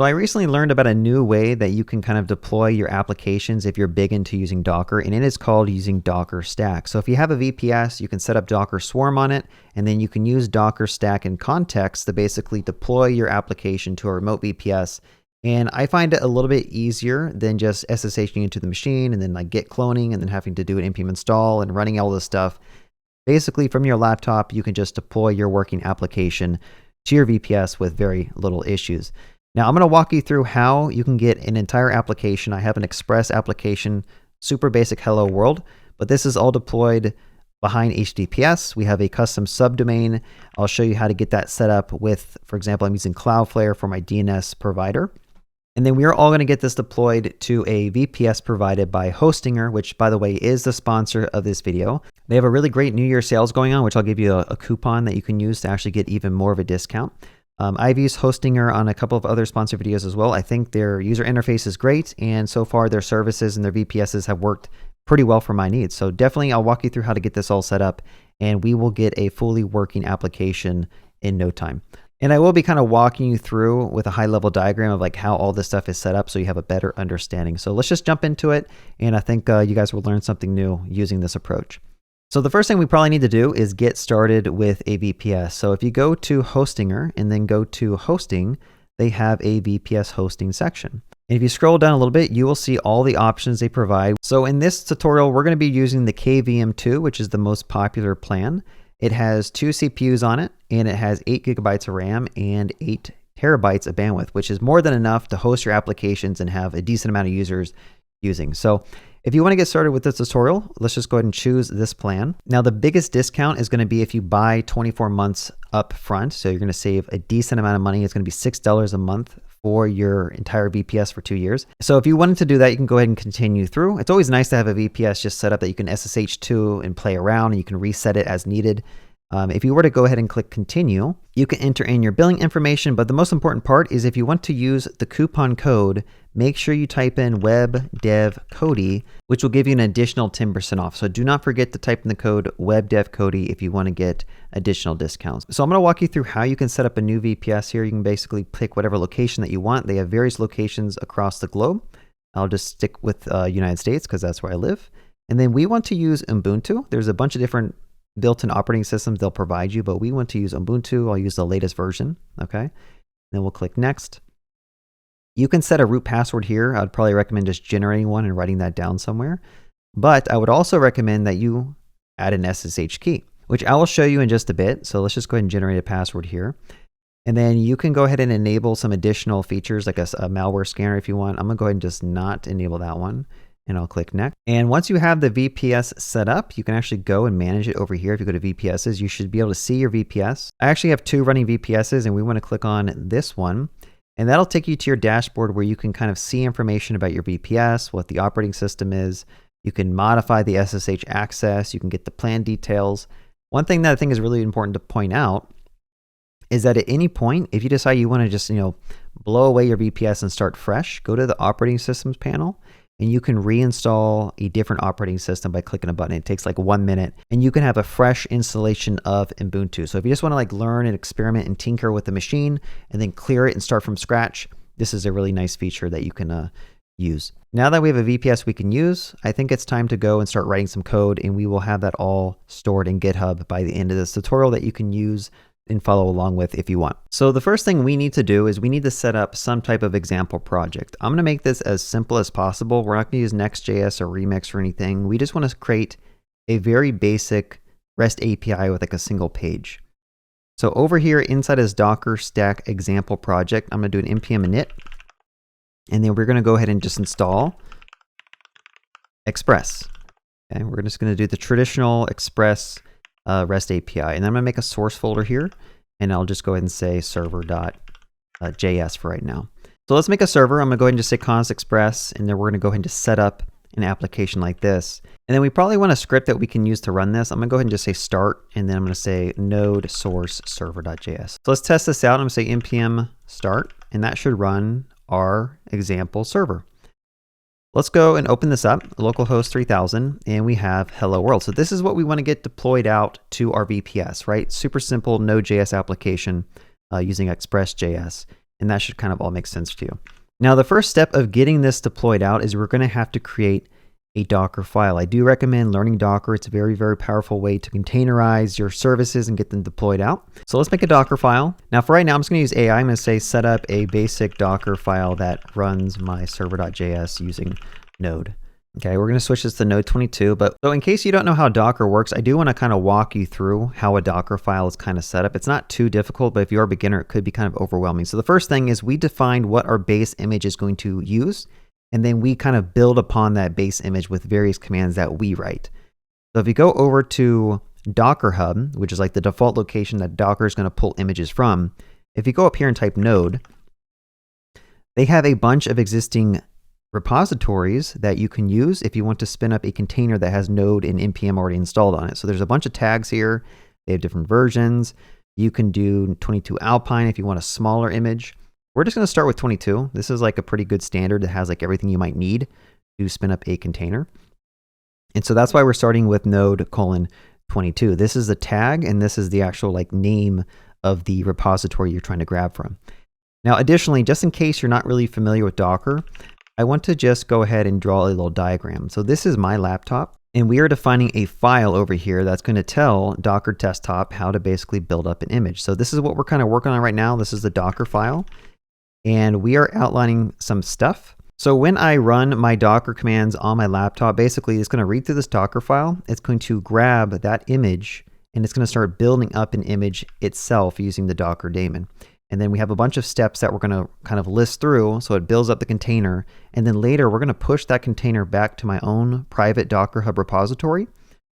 So I recently learned about a new way that you can kind of deploy your applications if you're big into using Docker, and it is called using Docker Stack. So if you have a VPS, you can set up Docker Swarm on it, and then you can use Docker Stack in context to basically deploy your application to a remote VPS. And I find it a little bit easier than just SSHing into the machine and then like git cloning and then having to do an npm install and running all this stuff. Basically from your laptop, you can just deploy your working application to your VPS with very little issues. Now I'm going to walk you through how you can get an entire application. I have an Express application, super basic hello world, but this is all deployed behind HTTPS. We have a custom subdomain. I'll show you how to get that set up with, for example, I'm using Cloudflare for my DNS provider. And then we are all going to get this deployed to a VPS provided by Hostinger, which by the way is the sponsor of this video. They have a really great New Year sales going on, which I'll give you a coupon that you can use to actually get even more of a discount. I've used Hostinger on a couple of other sponsor videos as well. I think their user interface is great, and so far their services and their VPSs have worked pretty well for my needs. So definitely I'll walk you through how to get this all set up, and we will get a fully working application in no time. And I will be kind of walking you through with a high-level diagram of like how all this stuff is set up so you have a better understanding. So let's just jump into it, and I think you guys will learn something new using this approach. So the first thing we probably need to do is get started with a VPS. So if you go to Hostinger and then go to Hosting, they have a VPS hosting section. And if you scroll down a little bit, you will see all the options they provide. So in this tutorial, we're going to be using the KVM2, which is the most popular plan. It has 2 CPUs on it, and it has 8 gigabytes of RAM and 8 terabytes of bandwidth, which is more than enough to host your applications and have a decent amount of users using. So if you want to get started with this tutorial, let's just go ahead and choose this plan. Now the biggest discount is going to be if you buy 24 months up front. So you're going to save a decent amount of money. It's going to be $6 a month for your entire VPS for 2 years. So if you wanted to do that, you can go ahead and continue through. It's always nice to have a VPS just set up that you can SSH to and play around, and you can reset it as needed. If you were to go ahead and click continue, you can enter in your billing information, but the most important part is if you want to use the coupon code, make sure you type in WebDevCody, which will give you an additional 10% off. So do not forget to type in the code WebDevCody if you want to get additional discounts. So I'm going to walk you through how you can set up a new VPS here. You can basically pick whatever location that you want. They have various locations across the globe. I'll just stick with United States because that's where I live. And then we want to use Ubuntu. There's a bunch of different built-in operating systems they'll provide you, but we want to use Ubuntu. I'll use the latest version, okay? Then we'll click next. You can set a root password here. I'd probably recommend just generating one and writing that down somewhere. But I would also recommend that you add an SSH key, which I will show you in just a bit. So let's just go ahead and generate a password here. And then you can go ahead and enable some additional features like a malware scanner if you want. I'm gonna go ahead and just not enable that one. And I'll click next. And once you have the VPS set up, you can actually go and manage it over here. If you go to VPSs, you should be able to see your VPS. I actually have 2 running VPSs, and we want to click on this one. And that'll take you to your dashboard where you can kind of see information about your VPS, what the operating system is. You can modify the SSH access. You can get the plan details. One thing that I think is really important to point out is that at any point, if you decide you want to just, blow away your VPS and start fresh, go to the operating systems panel. And you can reinstall a different operating system by clicking a button. It takes like 1 minute, and you can have a fresh installation of Ubuntu. So if you just want to like learn and experiment and tinker with the machine and then clear it and start from scratch, this is a really nice feature that you can use. Now that we have a VPS we can use, I think it's time to go and start writing some code, and we will have that all stored in GitHub by the end of this tutorial that you can use and follow along with if you want. So the first thing we need to do is we need to set up some type of example project. I'm going to make this as simple as possible. We're not going to use Next.js or Remix or anything. We just want to create a very basic REST API with like a single page. So over here inside this Docker Stack example project, I'm going to do an npm init, and then we're going to go ahead and just install Express. Okay, we're just going to do the traditional Express REST API. And then I'm going to make a source folder here, and I'll just go ahead and say server.js for right now. So let's make a server. I'm going to go ahead and just say const express, and then we're going to go ahead and just set up an application like this. And then we probably want a script that we can use to run this. I'm going to go ahead and just say start, and then I'm going to say node source server.js. So let's test this out. I'm going to say npm start, and that should run our example server. Let's go and open this up, localhost 3000, and we have hello world. So this is what we want to get deployed out to our VPS, right? Super simple Node.js application using Express.js. and that should kind of all make sense to you. Now, the first step of getting this deployed out is we're going to have to create a Docker file. I do recommend learning Docker. It's a very, very powerful way to containerize your services and get them deployed out. So let's make a Docker file. Now for right now, I'm just going to use AI. I'm going to say set up a basic Docker file that runs my server.js using Node. Okay, we're going to switch this to Node 22. But so in case you don't know how Docker works, I do want to kind of walk you through how a Docker file is kind of set up. It's not too difficult, but if you're a beginner, it could be kind of overwhelming. So the first thing is we define what our base image is going to use. And then we kind of build upon that base image with various commands that we write. So if you go over to Docker Hub, which is like the default location that Docker is going to pull images from, if you go up here and type node, they have a bunch of existing repositories that you can use if you want to spin up a container that has node and npm already installed on it. So there's a bunch of tags here. They have different versions. You can do 22 Alpine if you want a smaller image. We're just going to start with 22. This is like a pretty good standard that has like everything you might need to spin up a container. And so that's why we're starting with node:22. This is the tag, and this is the actual like name of the repository you're trying to grab from. Now, additionally, just in case you're not really familiar with Docker, I want to just go ahead and draw a little diagram. So this is my laptop, and we are defining a file over here that's going to tell Docker Desktop how to basically build up an image. So this is what we're kind of working on right now. This is the Docker file. And we are outlining some stuff. So when I run my Docker commands on my laptop, basically it's going to read through this Docker file. It's going to grab that image and it's going to start building up an image itself using the Docker daemon. And then we have a bunch of steps that we're going to kind of list through. So it builds up the container. And then later we're going to push that container back to my own private Docker Hub repository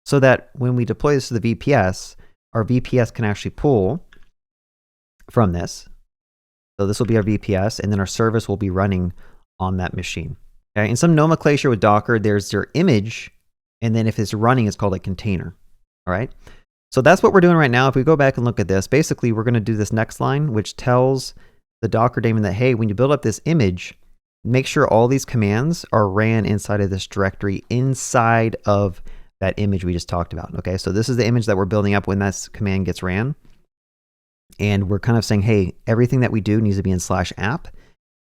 so that when we deploy this to the VPS, our VPS can actually pull from this. So this will be our VPS, and then our service will be running on that machine. Okay, and some nomenclature with Docker, there's your image, and then if it's running, it's called a container. All right, so that's what we're doing right now. If we go back and look at this, basically we're going to do this next line, which tells the Docker daemon that, hey, when you build up this image, make sure all these commands are ran inside of this directory inside of that image we just talked about. Okay, so this is the image that we're building up when that command gets ran. And we're kind of saying, hey, everything that we do needs to be in /app.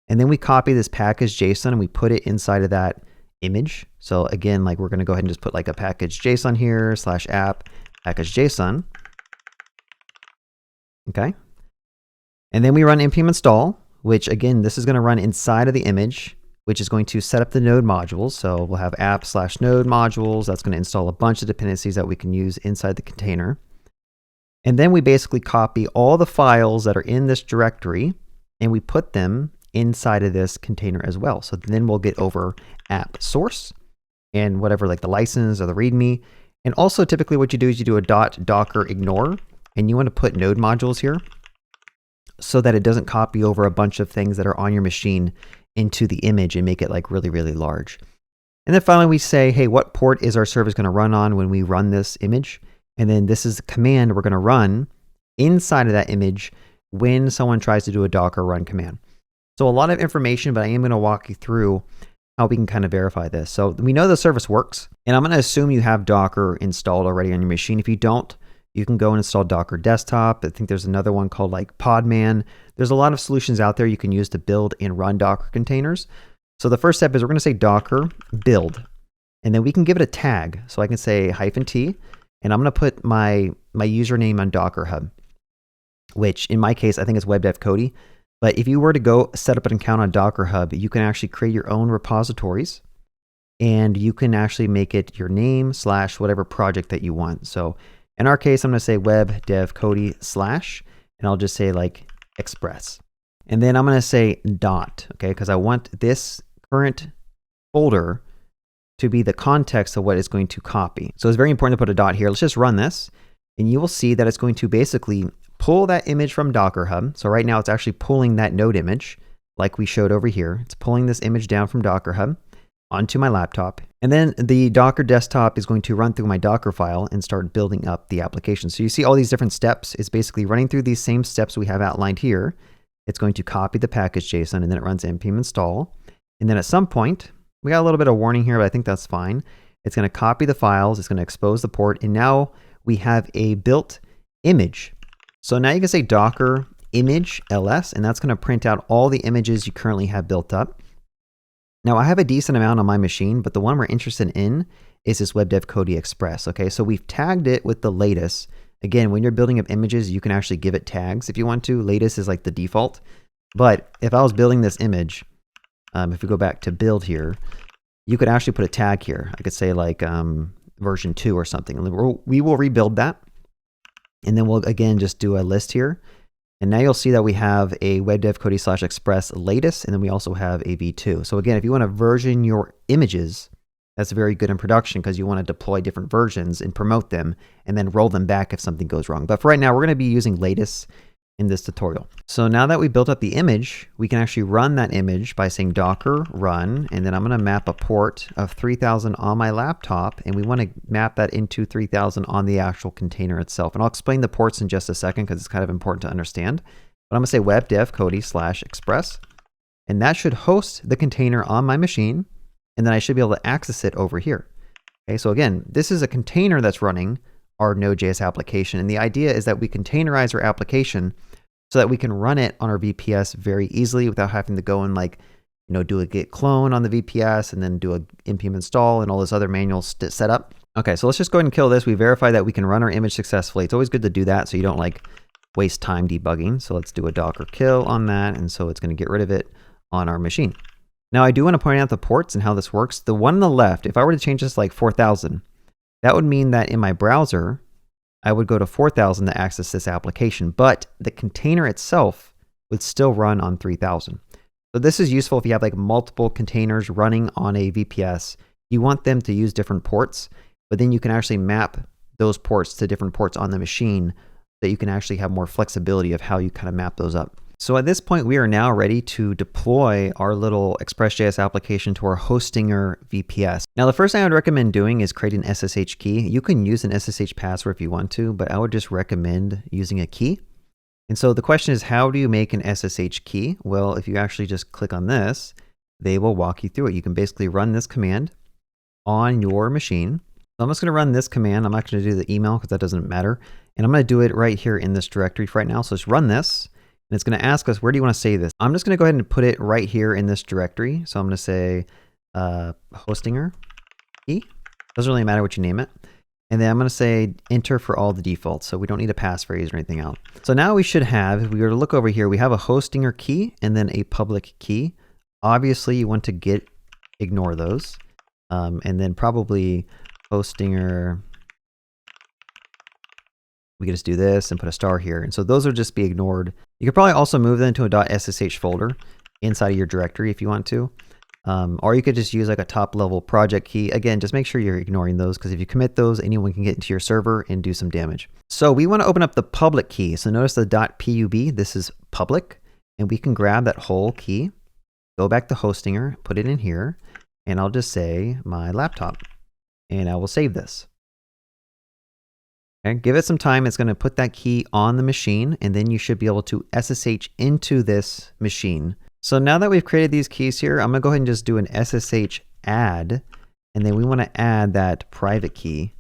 And then we copy this package JSON and we put it inside of that image. So again, like we're going to go ahead and just put like a package JSON here, /app, package JSON. Okay. And then we run npm install, which again, this is going to run inside of the image, which is going to set up the node modules. So we'll have app/node modules. That's going to install a bunch of dependencies that we can use inside the container. And then we basically copy all the files that are in this directory and we put them inside of this container as well. So then we'll get over app source and whatever, like the license or the README. And also typically what you do is you do a .docker ignore, and you want to put node modules here so that it doesn't copy over a bunch of things that are on your machine into the image and make it like really, really large. And then finally we say, hey, what port is our service going to run on when we run this image? And then this is the command we're going to run inside of that image when someone tries to do a Docker run command. So a lot of information, but I am going to walk you through how we can kind of verify this. So we know the service works, and I'm going to assume you have Docker installed already on your machine. If you don't, you can go and install Docker Desktop. I think there's another one called like Podman. There's a lot of solutions out there you can use to build and run Docker containers. So the first step is we're going to say Docker build, and then we can give it a tag. So I can say -t. And I'm going to put my username on Docker Hub, which in my case, I think it's WebDevCody. But if you were to go set up an account on Docker Hub, you can actually create your own repositories and you can actually make it your name / whatever project that you want. So in our case, I'm going to say WebDevCody / and I'll just say like express. And then I'm going to say dot, okay, because I want this current folder to be the context of what it's going to copy. So it's very important to put a dot here. Let's just run this and you will see that it's going to basically pull that image from Docker Hub. So right now it's actually pulling that node image like we showed over here. It's pulling this image down from Docker Hub onto my laptop. And then the Docker Desktop is going to run through my Docker file and start building up the application. So you see all these different steps. It's basically running through these same steps we have outlined here. It's going to copy the package JSON and then it runs npm install. And then at some point, we got a little bit of warning here, but I think that's fine. It's going to copy the files. It's going to expose the port. And now we have a built image. So now you can say Docker image ls, and that's going to print out all the images you currently have built up. Now I have a decent amount on my machine, but the one we're interested in is this WebDev Cody Express. Okay, so we've tagged it with the latest. Again, when you're building up images, you can actually give it tags if you want to. Latest is like the default. But if I was building this image, if we go back to build here, you could actually put a tag here. I could say like version 2 or something. We will rebuild that. And then we'll again just do a list here. And now you'll see that we have a WebDev Cody /express latest, and then we also have a v2. So again, if you want to version your images, that's very good in production because you want to deploy different versions and promote them and then roll them back if something goes wrong. But for right now, we're going to be using latest in this tutorial. So now that we built up the image, we can actually run that image by saying docker run, and then I'm going to map a port of 3000 on my laptop, and we want to map that into 3000 on the actual container itself. And I'll explain the ports in just a second because it's kind of important to understand. But I'm going to say webdev Cody /express, and that should host the container on my machine, and then I should be able to access it over here. Okay, so again, this is a container that's running our Node.js application, and the idea is that we containerize our application so that we can run it on our VPS very easily without having to go and like, do a git clone on the VPS and then do a npm install and all this other manual setup. Okay, so let's just go ahead and kill this. We verify that we can run our image successfully. It's always good to do that so you don't like waste time debugging. So let's do a docker kill on that, and so it's going to get rid of it on our machine. Now I do want to point out the ports and how this works. The one on the left, if I were to change this to like 4000, that would mean that in my browser, I would go to 4000 to access this application, but the container itself would still run on 3000. So this is useful if you have like multiple containers running on a VPS. You want them to use different ports, but then you can actually map those ports to different ports on the machine so that you can actually have more flexibility of how you kind of map those up. So at this point, we are now ready to deploy our little Express.js application to our Hostinger VPS. Now, the first thing I would recommend doing is creating an SSH key. You can use an SSH password if you want to, but I would just recommend using a key. And so the question is, how do you make an SSH key? Well, if you actually just click on this, they will walk you through it. You can basically run this command on your machine. So I'm just going to run this command. I'm not going to do the email because that doesn't matter. And I'm going to do it right here in this directory for right now. So just run this. And it's going to ask us, where do you want to save this? I'm just going to go ahead and put it right here in this directory. So I'm going to say Hostinger key. Doesn't really matter what you name it. And then I'm going to say enter for all the defaults. So we don't need a passphrase or anything else. So now we should have, if we were to look over here, we have a Hostinger key and then a public key. Obviously you want to ignore those. And then probably Hostinger, we can just do this and put a star here. And so those will just be ignored. You could probably also move them to a .ssh folder inside of your directory if you want to. Or you could just use like a top level project key. Again, just make sure you're ignoring those because if you commit those, anyone can get into your server and do some damage. So we want to open up the public key. So notice the .pub, this is public, and we can grab that whole key, go back to Hostinger, put it in here, and I'll just say my laptop, and I will save this. Okay, give it some time. It's going to put that key on the machine, and then you should be able to SSH into this machine. So now that we've created these keys here, I'm going to go ahead and just do an SSH add, and then we want to add that private key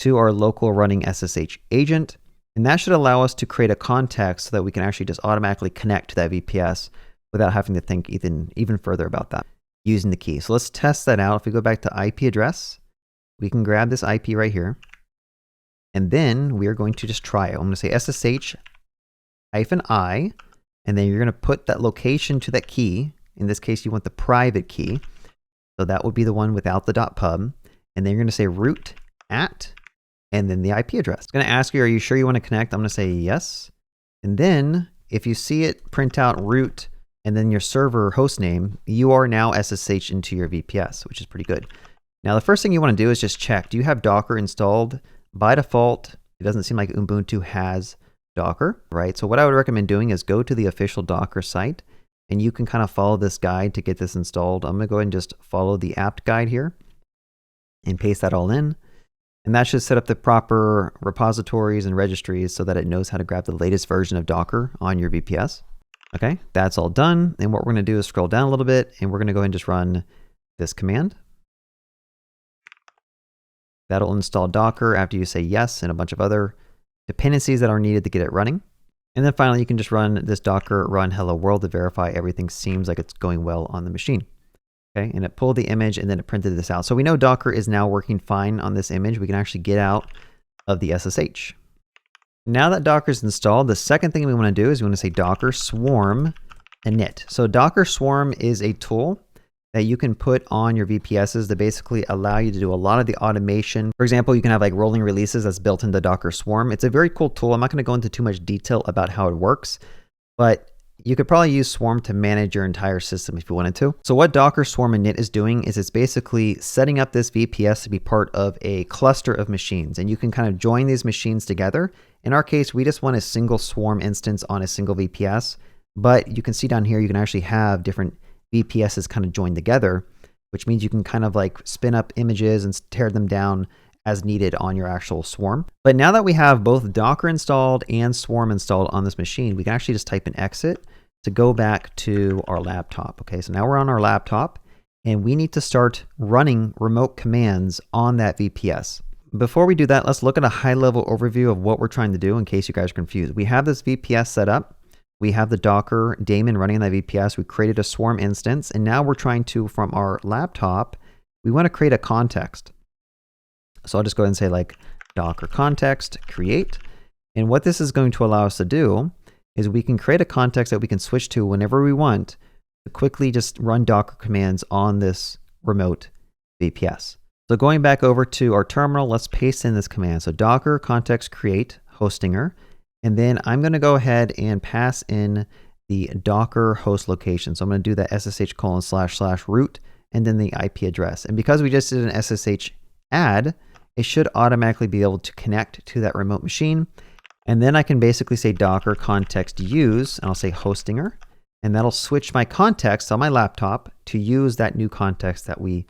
to our local running SSH agent, and that should allow us to create a context so that we can actually just automatically connect to that VPS without having to think even further about that using the key. So let's test that out. If we go back to IP address, we can grab this IP right here. And then we are going to just try it. I'm going to say SSH-I, and then you're going to put that location to that key. In this case, you want the private key. So that would be the one without the .pub. And then you're going to say root at, and then the IP address. It's going to ask you, are you sure you want to connect? I'm going to say yes. And then if you see it print out root and then your server host name, you are now SSH into your VPS, which is pretty good. Now, the first thing you want to do is just check, do you have Docker installed? By default, it doesn't seem like Ubuntu has Docker, right? So what I would recommend doing is go to the official Docker site, and you can kind of follow this guide to get this installed. I'm going to go ahead and just follow the apt guide here and paste that all in. And that should set up the proper repositories and registries so that it knows how to grab the latest version of Docker on your VPS. Okay, that's all done. And what we're going to do is scroll down a little bit, and we're going to go ahead and just run this command. That'll install Docker after you say yes and a bunch of other dependencies that are needed to get it running. And then finally, you can just run this docker run hello world to verify everything seems like it's going well on the machine. Okay, and it pulled the image and then it printed this out. So we know Docker is now working fine on this image. We can actually get out of the SSH. Now that Docker is installed, the second thing we want to do is we want to say Docker swarm init. So Docker swarm is a tool that you can put on your VPSs to basically allow you to do a lot of the automation. For example, you can have like rolling releases that's built into Docker swarm. It's a very cool tool. I'm not going to go into too much detail about how it works, but you could probably use Swarm to manage your entire system if you wanted to. So what Docker Swarm init is doing is it's basically setting up this VPS to be part of a cluster of machines, and you can kind of join these machines together. In our case, we just want a single Swarm instance on a single VPS, but you can see down here, you can actually have different VPSs kind of joined together, which means you can kind of like spin up images and tear them down as needed on your actual swarm. But now that we have both Docker installed and Swarm installed on this machine, we can actually just type in exit to go back to our laptop. Okay, so now we're on our laptop and we need to start running remote commands on that VPS. Before we do that, let's look at a high-level overview of what we're trying to do in case you guys are confused. We have this VPS set up. We have the Docker daemon running on that VPS. We created a Swarm instance, and now we're trying to, from our laptop, we want to create a context. So I'll just go ahead and say like Docker context create. And what this is going to allow us to do is we can create a context that we can switch to whenever we want to quickly just run Docker commands on this remote VPS. So going back over to our terminal, let's paste in this command. So Docker context create hostinger. And then I'm going to go ahead and pass in the Docker host location. So I'm going to do that SSH://root and then the IP address. And because we just did an SSH add, it should automatically be able to connect to that remote machine. And then I can basically say Docker context use, and I'll say hostinger, and that'll switch my context on my laptop to use that new context that we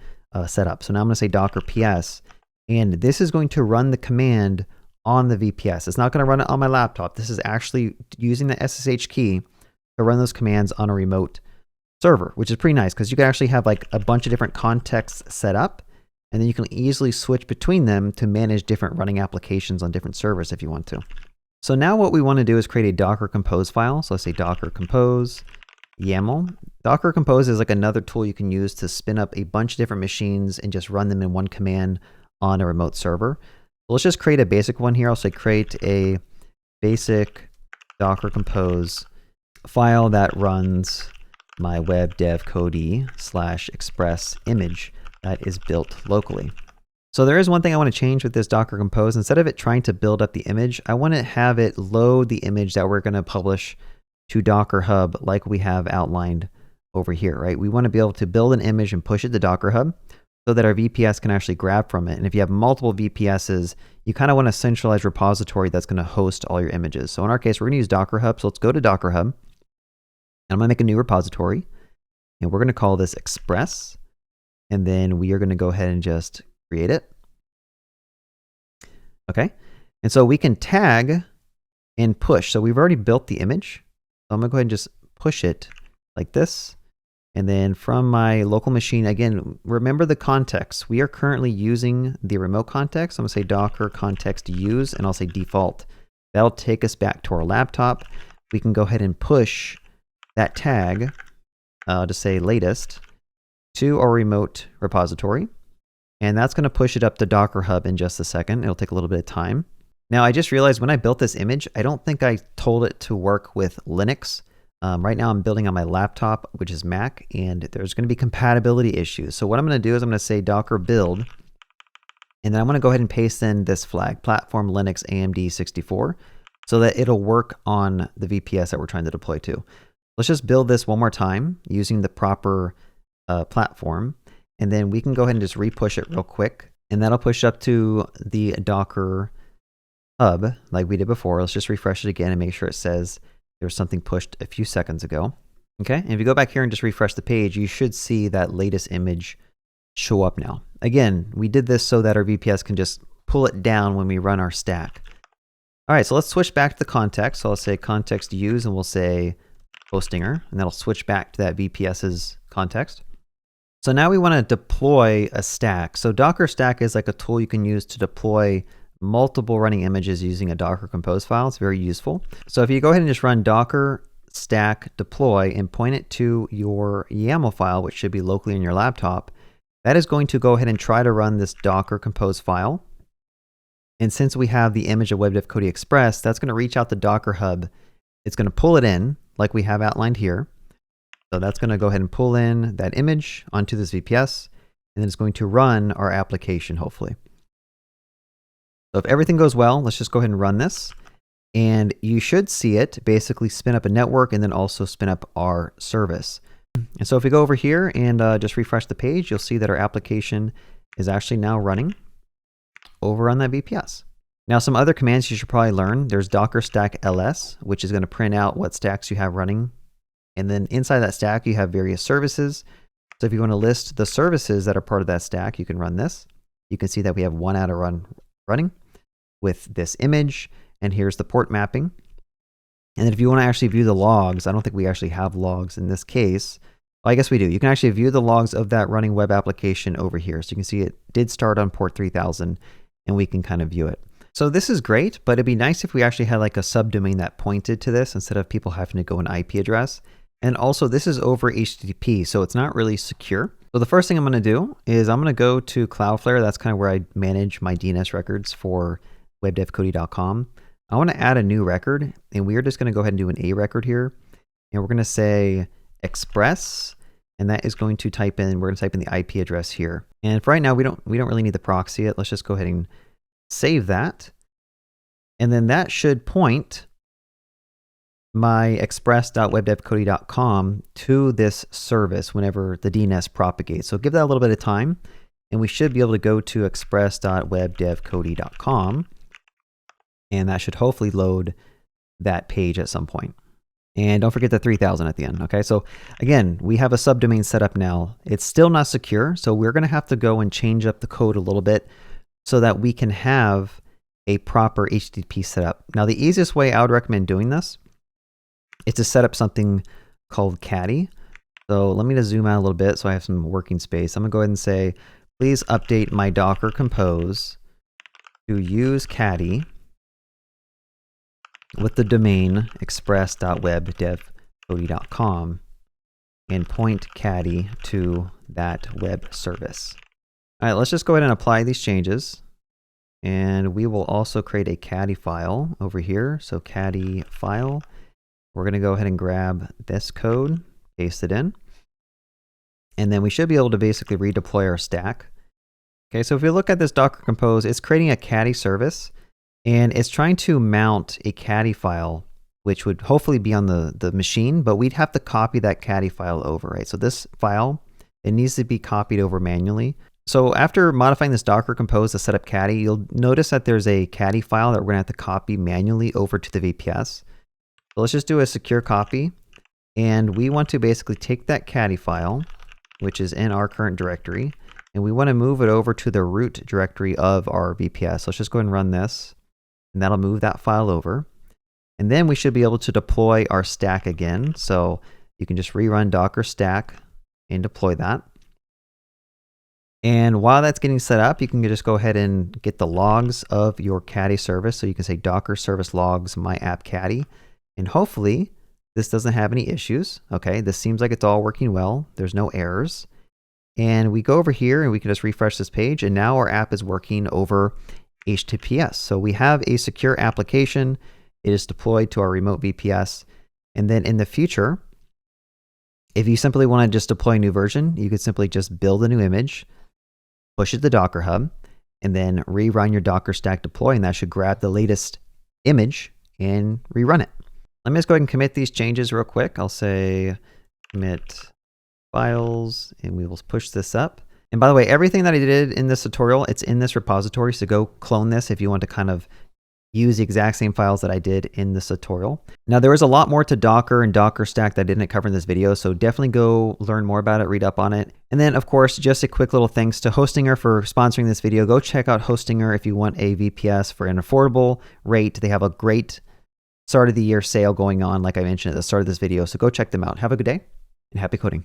set up. So now I'm going to say Docker PS, and this is going to run the command on the VPS. It's not going to run it on my laptop. This is actually using the SSH key to run those commands on a remote server, which is pretty nice because you can actually have like a bunch of different contexts set up, and then you can easily switch between them to manage different running applications on different servers if you want to. So now what we want to do is create a Docker Compose file. So let's say Docker Compose YAML. Docker Compose is like another tool you can use to spin up a bunch of different machines and just run them in one command on a remote server. So let's just create a basic one here. I'll say create a basic Docker Compose file that runs my web dev code/express image that is built locally. So there is one thing I want to change with this Docker Compose. Instead of it trying to build up the image, I want to have it load the image that we're going to publish to Docker Hub like we have outlined over here, right? We want to be able to build an image and push it to Docker Hub so that our VPS can actually grab from it. And if you have multiple VPSs, you kind of want a centralized repository that's going to host all your images. So in our case, we're going to use Docker Hub. So let's go to Docker Hub. And I'm going to make a new repository. And we're going to call this Express. And then we are going to go ahead and just create it. Okay. And so we can tag and push. So we've already built the image. So I'm going to go ahead and just push it like this. And then from my local machine, again, remember the context. We are currently using the remote context. I'm going to say Docker context use, and I'll say default. That'll take us back to our laptop. We can go ahead and push that tag to say latest to our remote repository. And that's going to push it up to Docker Hub in just a second. It'll take a little bit of time. Now, I just realized when I built this image, I don't think I told it to work with Linux. Right now I'm building on my laptop, which is Mac, and there's going to be compatibility issues. So what I'm going to do is I'm going to say Docker build, and then I'm going to go ahead and paste in this flag, platform Linux AMD 64, so that it'll work on the VPS that we're trying to deploy to. Let's just build this one more time using the proper platform, and then we can go ahead and just repush it real quick, and that'll push up to the Docker Hub like we did before. Let's just refresh it again and make sure it says there was something pushed a few seconds ago. Okay, and if you go back here and just refresh the page, you should see that latest image show up now. Again, we did this so that our VPS can just pull it down when we run our stack. All right, so let's switch back to the context. So I'll say context use, and we'll say hostinger, and that'll switch back to that VPS's context. So now we want to deploy a stack. So Docker Stack is like a tool you can use to deploy multiple running images using a Docker Compose file. It's very useful. So if you go ahead and just run docker stack deploy and point it to your YAML file, which should be locally in your laptop, that is going to go ahead and try to run this Docker Compose file. And since we have the image of WebDev Kodi Express, that's going to reach out the Docker Hub. It's going to pull it in like we have outlined here. So that's going to go ahead and pull in that image onto this VPS, and then it's going to run our application, hopefully. So if everything goes well, let's just go ahead and run this. And you should see it basically spin up a network and then also spin up our service. And so if we go over here and just refresh the page, you'll see that our application is actually now running over on that VPS. Now, some other commands you should probably learn. There's docker stack ls, which is going to print out what stacks you have running. And then inside that stack, you have various services. So if you want to list the services that are part of that stack, you can run this. You can see that we have one out of running with this image. And here's the port mapping. And then if you want to actually view the logs, I don't think we actually have logs in this case. Well, I guess we do. You can actually view the logs of that running web application over here. So you can see it did start on port 3000 and we can kind of view it. So this is great, but it'd be nice if we actually had like a subdomain that pointed to this instead of people having to go an IP address. And also this is over HTTP, so it's not really secure. So the first thing I'm going to do is I'm going to go to Cloudflare. That's kind of where I manage my DNS records for webdevkodi.com. I want to add a new record, and we're just going to go ahead and do an A record here. And we're going to say express, and that is going to type in, we're going to type in the IP address here. And for right now, we don't really need the proxy yet. Let's just go ahead and save that. And then that should point my express.webdevkodi.com to this service whenever the DNS propagates. So give that a little bit of time, and we should be able to go to express.webdevkodi.com, and that should hopefully load that page at some point. And don't forget the 3000 at the end. Okay, so again, we have a subdomain set up now. It's still not secure, so we're going to have to go and change up the code a little bit so that we can have a proper HTTP setup. Now, the easiest way I would recommend doing this is to set up something called Caddy. So let me just zoom out a little bit so I have some working space. I'm going to go ahead and say, please update my Docker Compose to use Caddy with the domain express.webdevkodi.com and point Caddy to that web service. All right, let's just go ahead and apply these changes. And we will also create a Caddy file over here. So Caddy file. We're going to go ahead and grab this code, paste it in. And then we should be able to basically redeploy our stack. Okay, so if we look at this Docker Compose, it's creating a Caddy service. And it's trying to mount a Caddy file, which would hopefully be on the machine, but we'd have to copy that Caddy file over, right? So this file, it needs to be copied over manually. So after modifying this Docker Compose to set up Caddy, you'll notice that there's a Caddy file that we're going to have to copy manually over to the VPS. So let's just do a secure copy. And we want to basically take that Caddy file, which is in our current directory, and we want to move it over to the root directory of our VPS. So let's just go ahead and run this. And that'll move that file over. And then we should be able to deploy our stack again. So you can just rerun docker stack and deploy that. And while that's getting set up, you can just go ahead and get the logs of your Caddy service. So you can say docker service logs my app Caddy. And hopefully this doesn't have any issues. Okay, this seems like it's all working well. There's no errors. And we go over here and we can just refresh this page. And now our app is working over HTTPS. So we have a secure application. It is deployed to our remote VPS. And then in the future, if you simply want to just deploy a new version, you could simply just build a new image, push it to the Docker Hub, and then rerun your Docker stack deploy, and that should grab the latest image and rerun it. Let me just go ahead and commit these changes real quick. I'll say commit files, and we will push this up. And by the way, everything that I did in this tutorial, it's in this repository. So go clone this if you want to kind of use the exact same files that I did in this tutorial. Now, there is a lot more to Docker and Docker Stack that I didn't cover in this video. So definitely go learn more about it, read up on it. And then, of course, just a quick little thanks to Hostinger for sponsoring this video. Go check out Hostinger if you want a VPS for an affordable rate. They have a great start of the year sale going on, like I mentioned at the start of this video. So go check them out. Have a good day and happy coding.